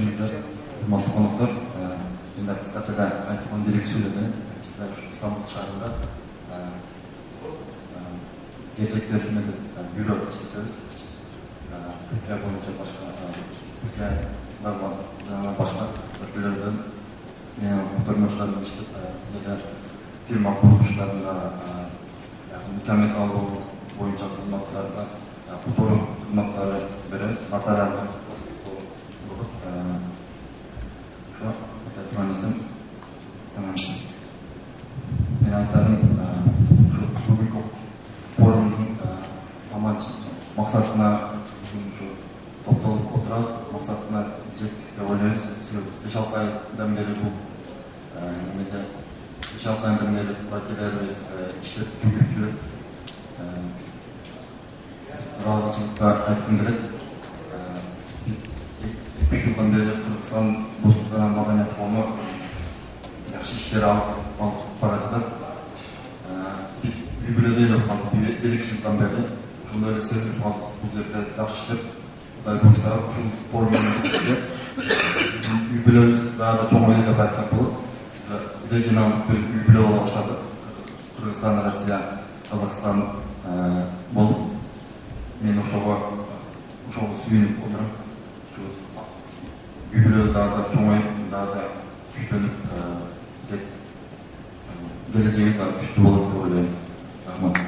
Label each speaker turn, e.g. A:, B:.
A: келишиңиздер, урматтуу коноктор. Жана кыскача айтылган дерек сүйлөгөнү силер Стамбул шаарында келечекте ушундай бюро иштетебиз. Түркия боюнча башка Түркиядан башка өлкөлөрдөн котормочулармен иштеп, фирма курулуштарында мекеме алуу боюнча кызматтарда которум кызматтары беребиз. Нотариалдык мен айтарым, ушу бүгүнкү форумдун максатына токтолуп отурабыз. Максатына жеттик деп ойлойбуз. 5-6 айдан бери бул эмеде 5-6 айдан бери вакилдерибиз иштеп жүрүп жүрүп ыраазычылыкка айткым келет. 2-3 жылдан бери Кыргызстан Босмузана маданият фонду жакшы иштер алып бара жатат. Үй-бүлөдө эле калдык 1-2 жылдан бери. Ошондой эле сезилип калдык бул жерде жакшы иштеп, Кудай буйрса ушул форумдун үй-бүлөбүз дагы чоңойду деп айтсак болот. Регионалдык бир үй-бүлө боло баштады. Кыргызстан, Россия, Казакстан болуп, мен ошого сүйүнүп отурам. Үй-бүлөбүз дагы чоңоюп, дагы күчтөнүп, келечегибиз дагы күчтүү болот деп ойлойм. Рахмат.